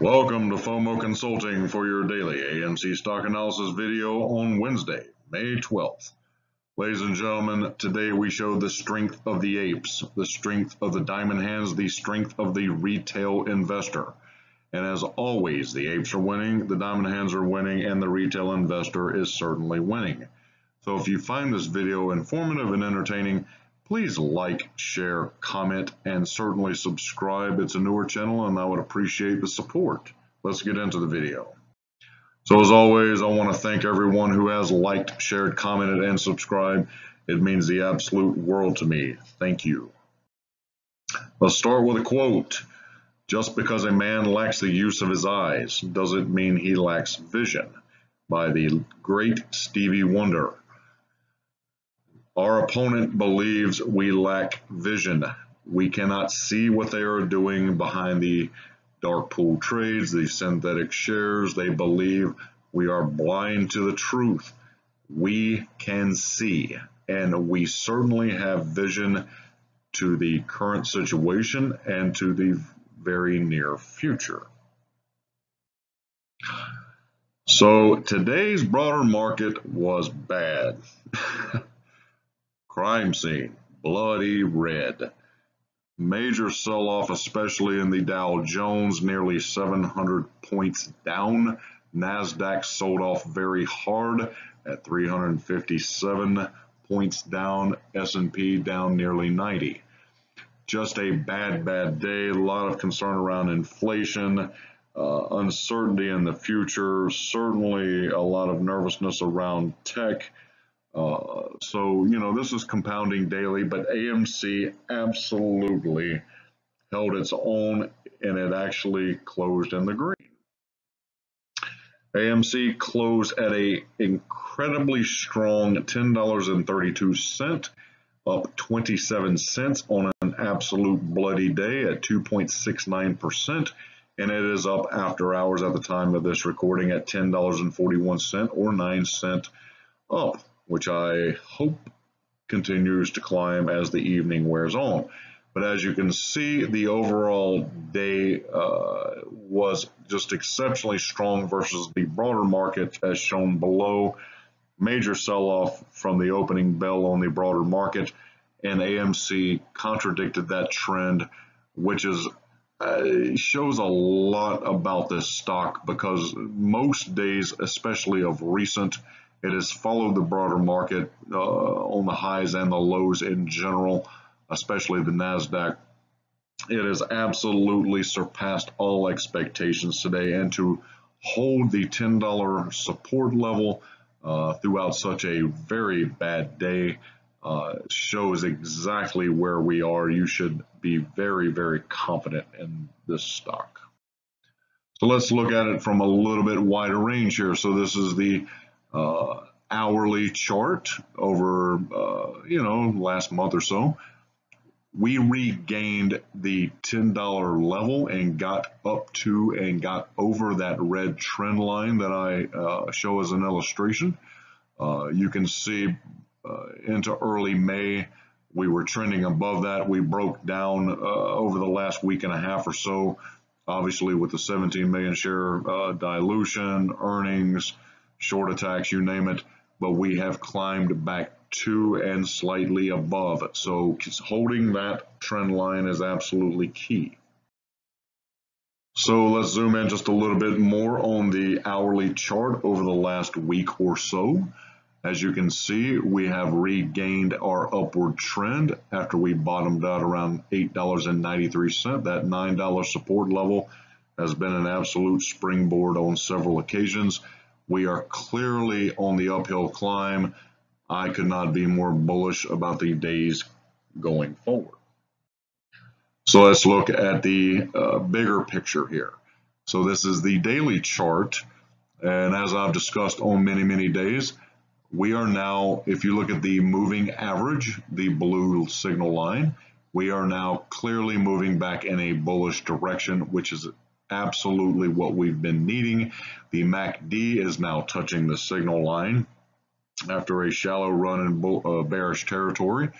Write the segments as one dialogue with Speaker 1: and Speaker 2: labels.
Speaker 1: Welcome to FOMO Consulting for your daily AMC stock analysis video on Wednesday, May 12th. Ladies and gentlemen, today we show the strength of the apes, the strength of the diamond hands, the strength of the retail investor. And as always, the apes are winning, the diamond hands are winning, and the retail investor is certainly winning. So if you find this video informative and entertaining, please like, share, comment, and certainly subscribe. It's a newer channel and I would appreciate the support. Let's get into the video. So as always, I want to thank everyone who has liked, shared, commented, and subscribed. It means the absolute world to me. Thank you. Let's start with a quote. Just because a man lacks the use of his eyes doesn't mean he lacks vision, by the great Stevie Wonder. Our opponent believes we lack vision. We cannot see what they are doing behind the dark pool trades, the synthetic shares. They believe we are blind to the truth. We can see, and we certainly have vision to the current situation and to the very near future. So today's broader market was bad. Crime scene, bloody red. Major sell-off, especially in the Dow Jones, nearly 700 points down. NASDAQ sold off very hard at 357 points down. S&P down nearly 90. Just a bad day. A lot of concern around inflation, uncertainty in the future, certainly a lot of nervousness around tech. This is compounding daily, but AMC absolutely held its own and it actually closed in the green. AMC closed at an incredibly strong $10.32, up 27 cents on an absolute bloody day at 2.69%, and it is up after hours at the time of this recording at $10.41 or 9 cents up, which I hope continues to climb as the evening wears on. But as you can see, the overall day was just exceptionally strong versus the broader market as shown below. Major sell-off from the opening bell on the broader market, and AMC contradicted that trend, which is shows a lot about this stock, because most days, especially of recent, it has followed the broader market on the highs and the lows in general, especially the NASDAQ. It has absolutely surpassed all expectations today, and to hold the $10 support level throughout such a very bad day shows exactly where we are. You should be very confident in this stock. So let's look at it from a little bit wider range here. So this is the hourly chart over last month or so. We regained the $10 level and got up to and got over that red trend line that I show as an illustration. You can see into early May we were trending above that. We broke down over the last week and a half or so, obviously with the 17 million share dilution, earnings, short attacks, you name it, but we have climbed back to and slightly above it. So holding that trend line is absolutely key. So let's zoom in just a little bit more on the hourly chart over the last week or so. As you can see, we have regained our upward trend after we bottomed out around $8.93. That $9 support level has been an absolute springboard on several occasions. We are clearly on the uphill climb. I could not be more bullish about the days going forward. So let's look at the bigger picture here. So this is the daily chart, and as I've discussed on many days, we are now, if you look at the moving average, the blue signal line, we are now clearly moving back in a bullish direction, which is absolutely what we've been needing. The MACD is now touching the signal line after a shallow run in bearish territory.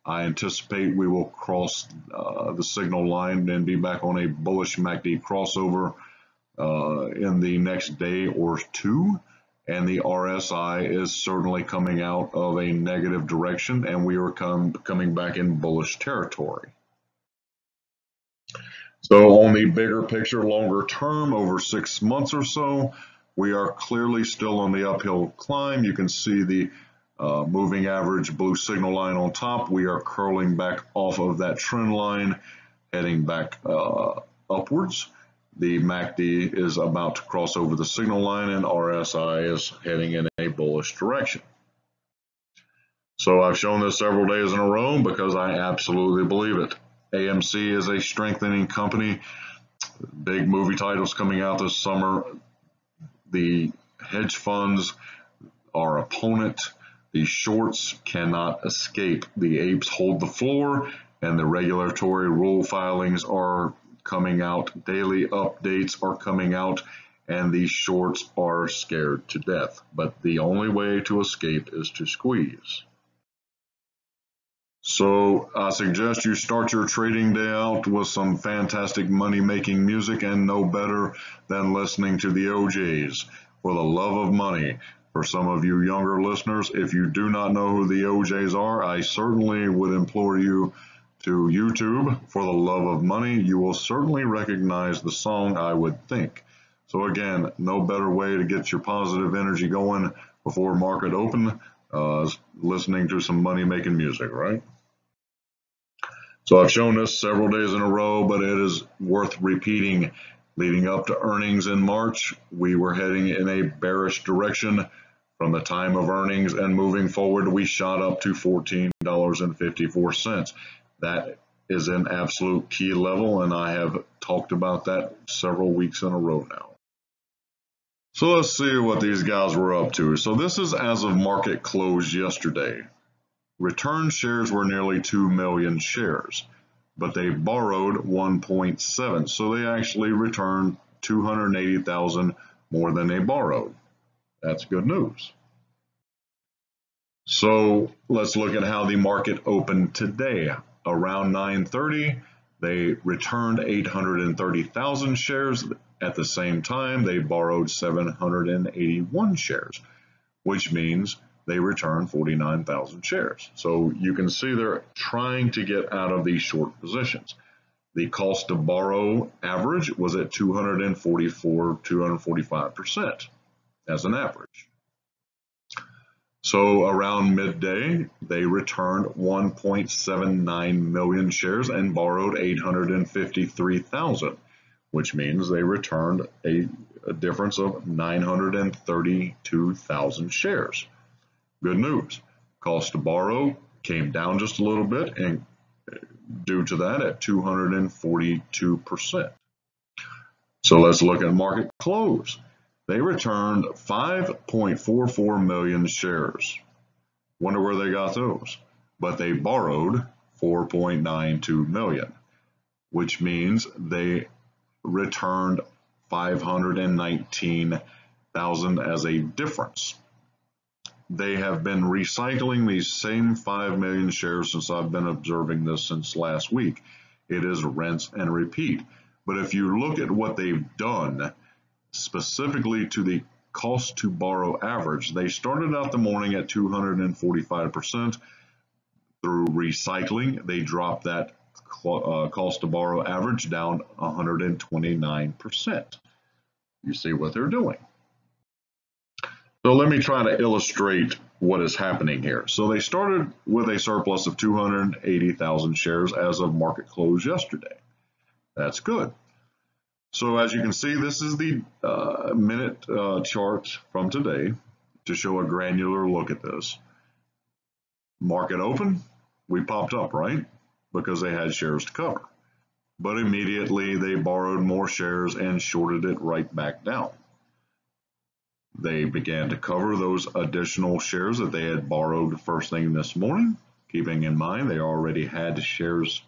Speaker 1: I anticipate we will cross the signal line and be back on a bullish MACD crossover in the next day or two. And the RSI is certainly coming out of a negative direction, and we are coming back in bullish territory. So on the bigger picture, longer term, over 6 months or so, we are clearly still on the uphill climb. You can see the moving average blue signal line on top. We are curling back off of that trend line, heading back upwards. The MACD is about to cross over the signal line, and RSI is heading in a bullish direction. So I've shown this several days in a row because I absolutely believe it. AMC is a strengthening company. Big movie titles coming out this summer. The hedge funds are opponent. The shorts cannot escape. The apes hold the floor, and the regulatory rule filings are coming out. Daily updates are coming out, and the shorts are scared to death. But the only way to escape is to squeeze. So I suggest you start your trading day out with some fantastic money-making music, and no better than listening to the OJs, For the Love of Money. For some of you younger listeners, if you do not know who the OJs are, I certainly would implore you to YouTube For the Love of Money. You will certainly recognize the song, I would think. So again, no better way to get your positive energy going before market open, listening to some money-making music, right? So I've shown this several days in a row, but it is worth repeating. Leading up to earnings in March, we were heading in a bearish direction. From the time of earnings and moving forward, we shot up to $14.54. That is an absolute key level, and I have talked about that several weeks in a row now. So let's see what these guys were up to. So this is as of market close yesterday. Return shares were nearly 2 million shares, but they borrowed 1.7. So they actually returned 280,000 more than they borrowed. That's good news. So let's look at how the market opened today. Around 9:30, they returned 830,000 shares. At the same time, they borrowed 781 shares, which means they returned 49,000 shares. So you can see they're trying to get out of these short positions. The cost to borrow average was at 245% as an average. So around midday, they returned 1.79 million shares and borrowed 853,000, which means they returned a difference of 932,000 shares. Good news. Cost to borrow came down just a little bit, and due to that at 242%. So let's look at market close. They returned 5.44 million shares. Wonder where they got those. But they borrowed 4.92 million, which means they returned 519,000 as a difference. They have been recycling these same 5 million shares since I've been observing this since last week. It is rinse and repeat. But if you look at what they've done, specifically to the cost to borrow average, they started out the morning at 245%. Through recycling, they dropped that cost to borrow average down 129%. You see what they're doing. So let me try to illustrate what is happening here. So they started with a surplus of 280,000 shares as of market close yesterday. That's good. So as you can see, this is the minute chart from today to show a granular look at this. Market open, we popped up, right? Because they had shares to cover. But immediately they borrowed more shares and shorted it right back down. They began to cover those additional shares that they had borrowed first thing this morning, keeping in mind they already had shares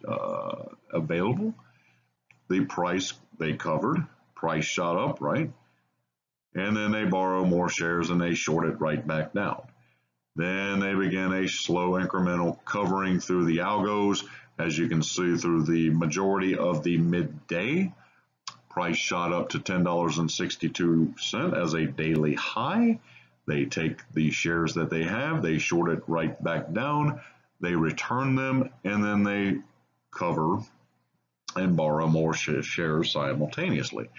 Speaker 1: available. The price they covered, price shot up, right? And then they borrow more shares and they short it right back down. Then they began a slow incremental covering through the algos, as you can see through the majority of the midday. Price shot up to $10.62 as a daily high. They take the shares that they have, they short it right back down, they return them, and then they cover and borrow more shares simultaneously.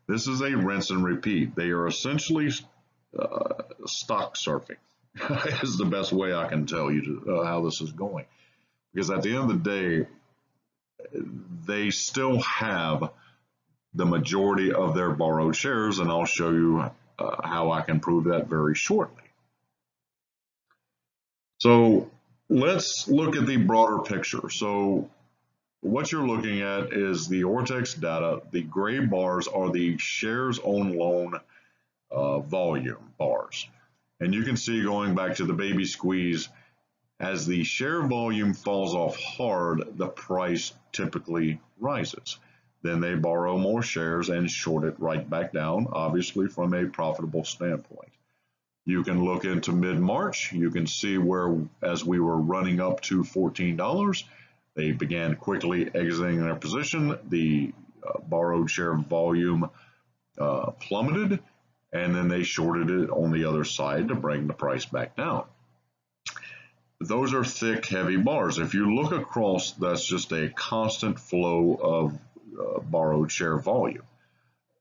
Speaker 1: This is a rinse and repeat. They are essentially stock surfing is the best way I can tell you how this is going. Because at the end of the day, they still have the majority of their borrowed shares, and I'll show you how I can prove that very shortly. So let's look at the broader picture. So what you're looking at is the Ortex data. The gray bars are the shares on loan volume bars. And you can see, going back to the baby squeeze, as the share volume falls off hard, the price typically rises. Then they borrow more shares and short it right back down, obviously from a profitable standpoint. You can look into mid-March. You can see where, as we were running up to $14, they began quickly exiting their position. The borrowed share volume plummeted, and then they shorted it on the other side to bring the price back down. Those are thick, heavy bars. If you look across, that's just a constant flow of borrowed share volume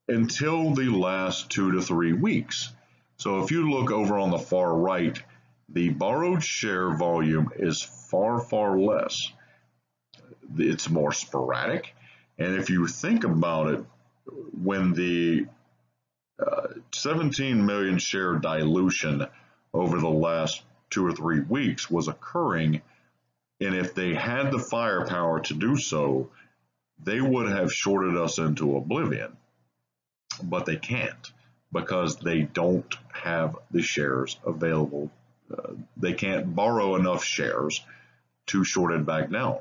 Speaker 1: until the last 2 to 3 weeks. So if you look over on the far right, the borrowed share volume is far, far less. It's more sporadic. And if you think about it, when the 17 million share dilution over the last 2 or 3 weeks was occurring, and if they had the firepower to do so, they would have shorted us into oblivion. But they can't, because they don't have the shares available. They can't borrow enough shares to short it back down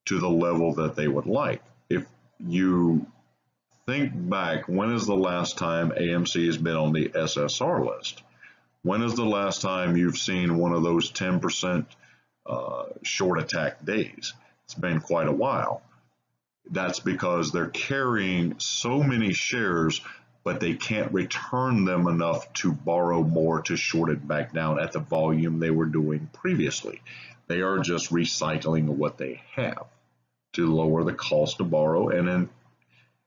Speaker 1: to the level that they would like. If you think back, when is the last time AMC has been on the SSR list? When is the last time you've seen one of those 10% short attack days? It's been quite a while. That's because they're carrying so many shares, but they can't return them enough to borrow more to short it back down at the volume they were doing previously. They are just recycling what they have to lower the cost to borrow. And in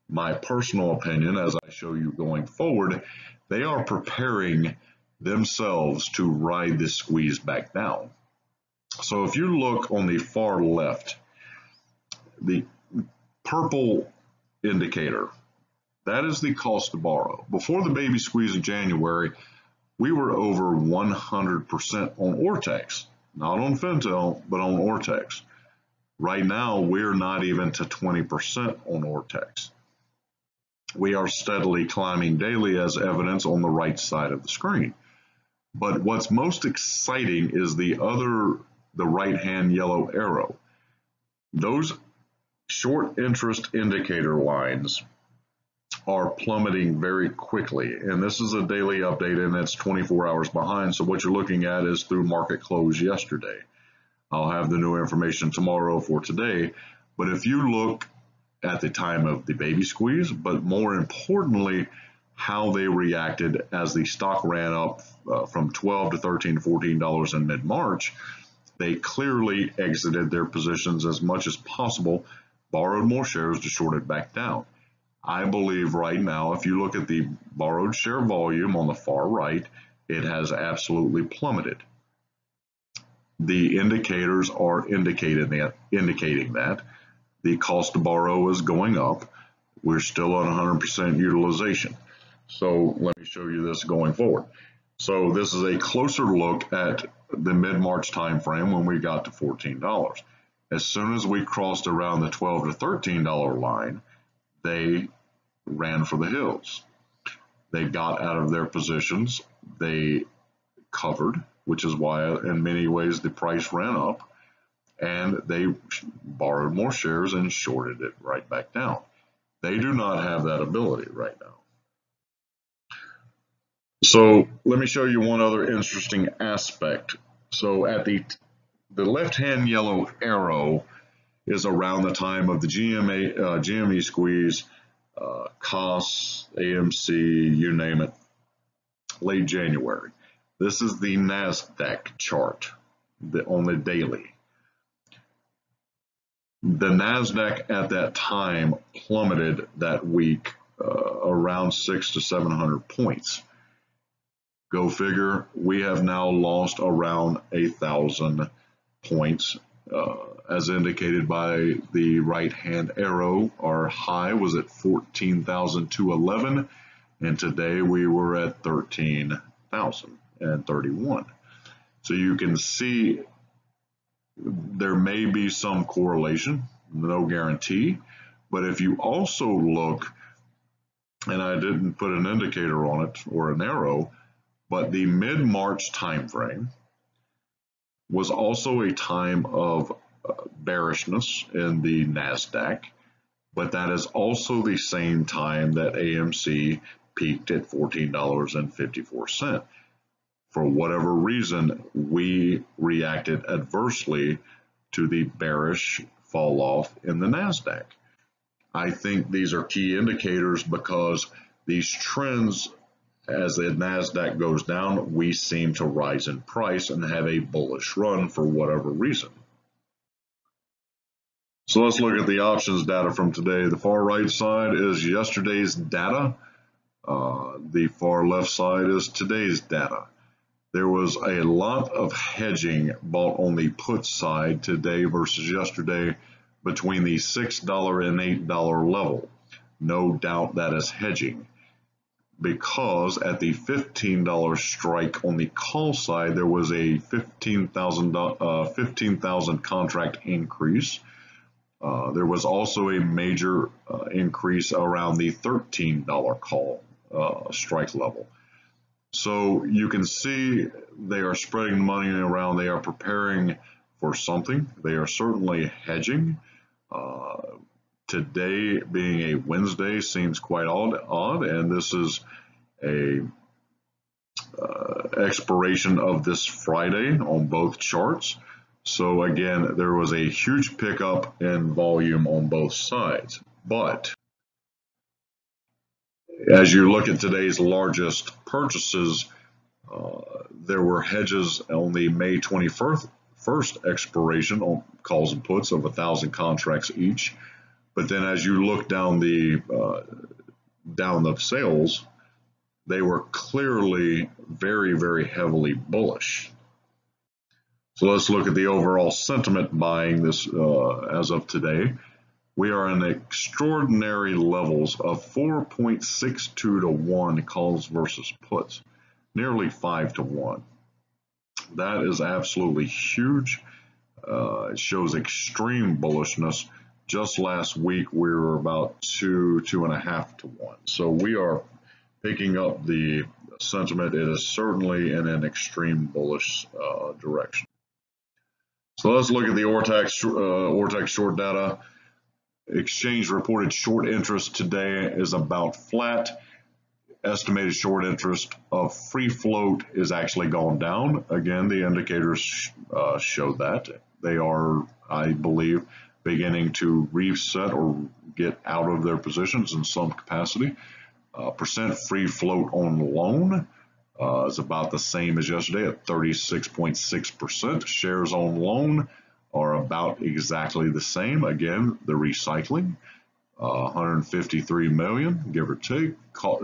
Speaker 1: my personal opinion, as I show you going forward, they are preparing themselves to ride this squeeze back down. So if you look on the far left, the purple indicator, that is the cost to borrow. Before the baby squeeze in January, we were over 100% on Ortex, not on Fintel, but on Ortex. Right now, we're not even to 20% on Ortex. We are steadily climbing daily, as evidence on the right side of the screen. But what's most exciting is the right-hand yellow arrow. Those short interest indicator lines are plummeting very quickly, and this is a daily update, and it's 24 hours behind. So what you're looking at is through market close yesterday. I'll have the new information tomorrow for today, but if you look at the time of the baby squeeze, but more importantly, how they reacted as the stock ran up from $12 to $13 to $14 in mid-March, they clearly exited their positions as much as possible, borrowed more shares to short it back down. I believe right now, if you look at the borrowed share volume on the far right, it has absolutely plummeted. The indicators are indicating that the cost to borrow is going up. We're still at 100% utilization. So let me show you this going forward. So this is a closer look at the mid-March time frame when we got to $14. As soon as we crossed around the $12 to $13 line, they ran for the hills. They got out of their positions. They covered, which is why in many ways the price ran up, and they borrowed more shares and shorted it right back down. They do not have that ability right now. So let me show you one other interesting aspect. So at the left-hand yellow arrow is around the time of the GME squeeze costs, AMC, you name it, late January. This is the NASDAQ chart on the daily. The NASDAQ at that time plummeted that week around 600 to 700 points. Go figure, we have now lost around 1,000 points. As indicated by the right-hand arrow, our high was at 14,211, and today we were at 13,031. So you can see there may be some correlation, no guarantee, but if you also look, and I didn't put an indicator on it or an arrow, but the mid-March time frame was also a time of bearishness in the NASDAQ, but that is also the same time that AMC peaked at $14.54. For whatever reason, we reacted adversely to the bearish fall off in the NASDAQ. I think these are key indicators because these trends, as the NASDAQ goes down, we seem to rise in price and have a bullish run for whatever reason. So let's look at the options data from today. The far right side is yesterday's data. The far left side is today's data. There was a lot of hedging bought on the put side today versus yesterday between the $6 and $8 level. No doubt that is hedging, because at the $15 strike on the call side, there was a 15,000 contract increase. There was also a major increase around the $13 call strike level. So you can see they are spreading money around. They are preparing for something. They are certainly hedging. Today being a Wednesday seems quite odd, and this is a expiration of this Friday on both charts. So again, there was a huge pickup in volume on both sides. But as you look at today's largest purchases, there were hedges on the May 21st expiration on calls and puts of 1,000 contracts each. But then as you look down the sales, they were clearly very, very heavily bullish. So let's look at the overall sentiment buying this as of today. We are in extraordinary levels of 4.62 to 1 calls versus puts, nearly 5 to 1. That is absolutely huge. It shows extreme bullishness. Just last week, we were about 2.5 to 1. So we are picking up the sentiment. It is certainly in an extreme bullish direction. So let's look at the Ortex short data. Exchange reported short interest today is about flat. Estimated short interest of free float is actually gone down. Again, the indicators show that. They are, I believe, beginning to reset or get out of their positions in some capacity. Percent free float on loan is about the same as yesterday at 36.6%. Shares on loan are about exactly the same. Again, the recycling, 153 million, give or take.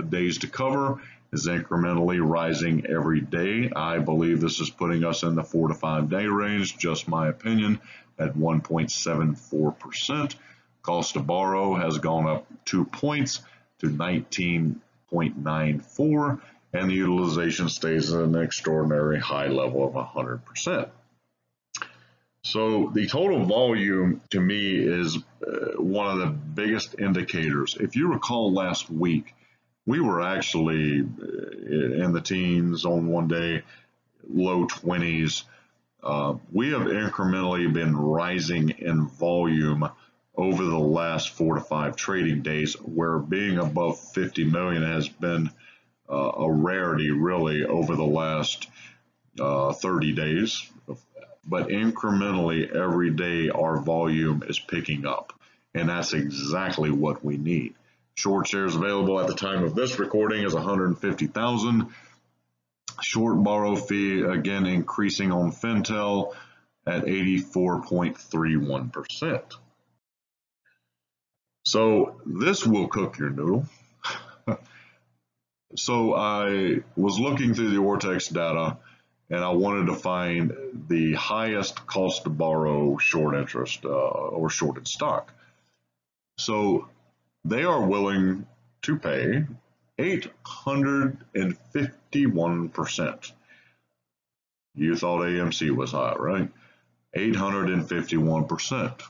Speaker 1: Days to cover is incrementally rising every day. I believe this is putting us in the 4 to 5 day range, just my opinion, at 1.74%. Cost to borrow has gone up 2 points to 19.94, and the utilization stays at an extraordinary high level of 100%. So the total volume to me is one of the biggest indicators. If you recall last week, we were actually in the teens on one day, low 20s. We have incrementally been rising in volume over the last 4 to 5 trading days, where being above 50 million has been a rarity really over the last 30 days. But incrementally every day our volume is picking up, and that's exactly what we need. Short shares available at the time of this recording is 150,000. Short borrow fee again increasing on Fintel at 84.31%. So this will cook your noodle. So I was looking through the Ortex data and I wanted to find the highest cost to borrow short interest or shorted stock. So they are willing to pay 851%. You thought AMC was high, right? 851%.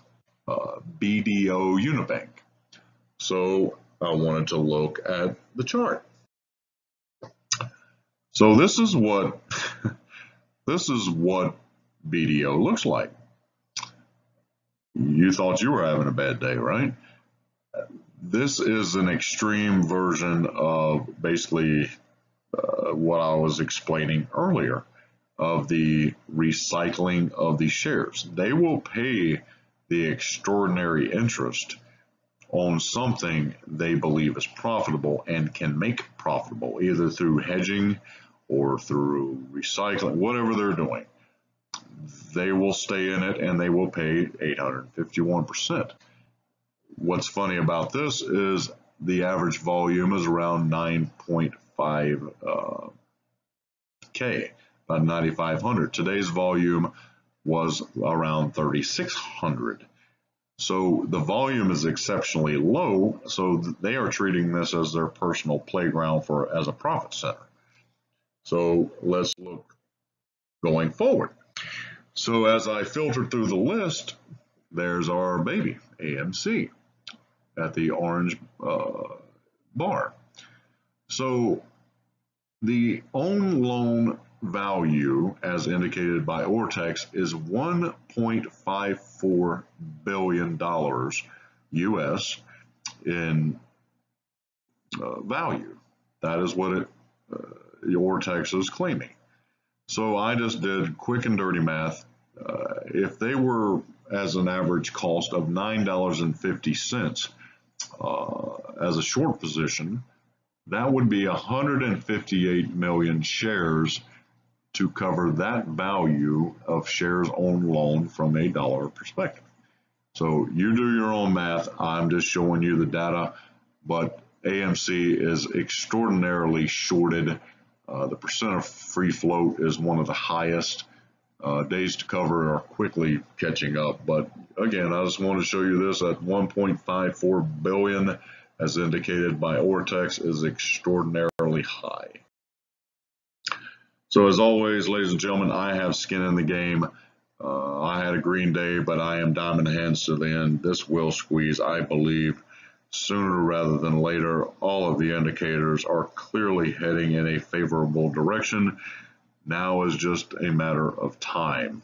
Speaker 1: BDO Unibank. So I wanted to look at the chart. So this is what BDO looks like. You thought you were having a bad day, right? This is an extreme version of basically what I was explaining earlier of the recycling of the shares. They will pay the extraordinary interest on something they believe is profitable and can make profitable, either through hedging or through recycling, whatever they're doing. They will stay in it and they will pay 851%. What's funny about this is the average volume is around 9.5 K, about 9,500. Today's volume was around 3,600. So the volume is exceptionally low, so they are treating this as their personal playground as a profit center. So let's look going forward. So as I filter through the list, there's our baby, AMC, at the orange bar. So the own loan value, as indicated by Ortex, is $1.54 billion US in value. That is what Ortex is claiming. So I just did quick and dirty math. If they were as an average cost of $9.50 as a short position, that would be 158 million shares to cover that value of shares on loan from a dollar perspective. So you do your own math. I'm just showing you the data, but AMC is extraordinarily shorted. The percent of free float is one of the highest. Days to cover are quickly catching up, but again, I just want to show you this at 1.54 billion, as indicated by Ortex, is extraordinarily high. So as always, ladies and gentlemen, I have skin in the game. I had a green day, but I am diamond hands to the end. This will squeeze, I believe, sooner rather than later. All of the indicators are clearly heading in a favorable direction. Now is just a matter of time.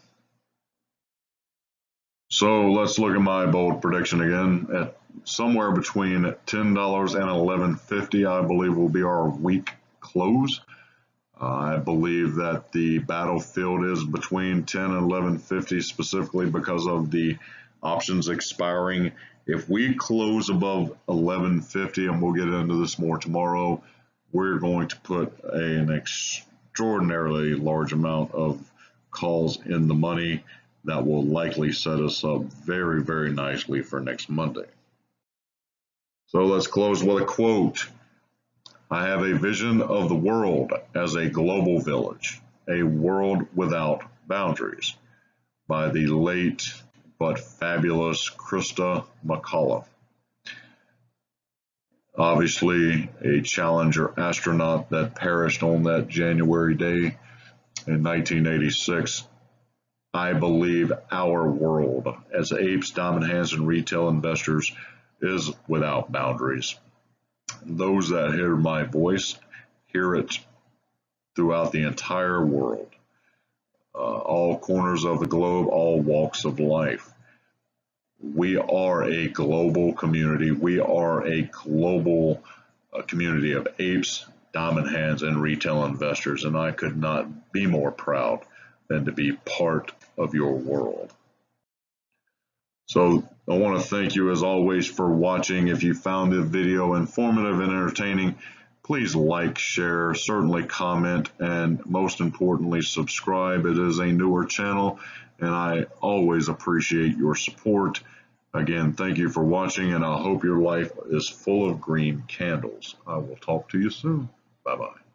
Speaker 1: So let's look at my bold prediction again. At somewhere between $10 and $11.50, I believe will be our week close. I believe that the battlefield is between 10 and 11.50, specifically because of the options expiring. If we close above 11.50, and we'll get into this more tomorrow, we're going to put an extraordinarily large amount of calls in the money that will likely set us up very, very nicely for next Monday. So let's close with a quote. I have a vision of the world as a global village, a world without boundaries, by the late but fabulous Krista McCullough. Obviously, a Challenger astronaut that perished on that January day in 1986. I believe our world as apes, diamond hands, and retail investors is without boundaries. Those that hear my voice hear it throughout the entire world, all corners of the globe, all walks of life. We are a global community. We are a global community of apes, diamond hands, and retail investors, and I could not be more proud than to be part of your world. So I want to thank you as always for watching. If you found the video informative and entertaining, please like, share, certainly comment, and most importantly, subscribe. It is a newer channel, and I always appreciate your support. Again, thank you for watching, and I hope your life is full of green candles. I will talk to you soon. Bye-bye.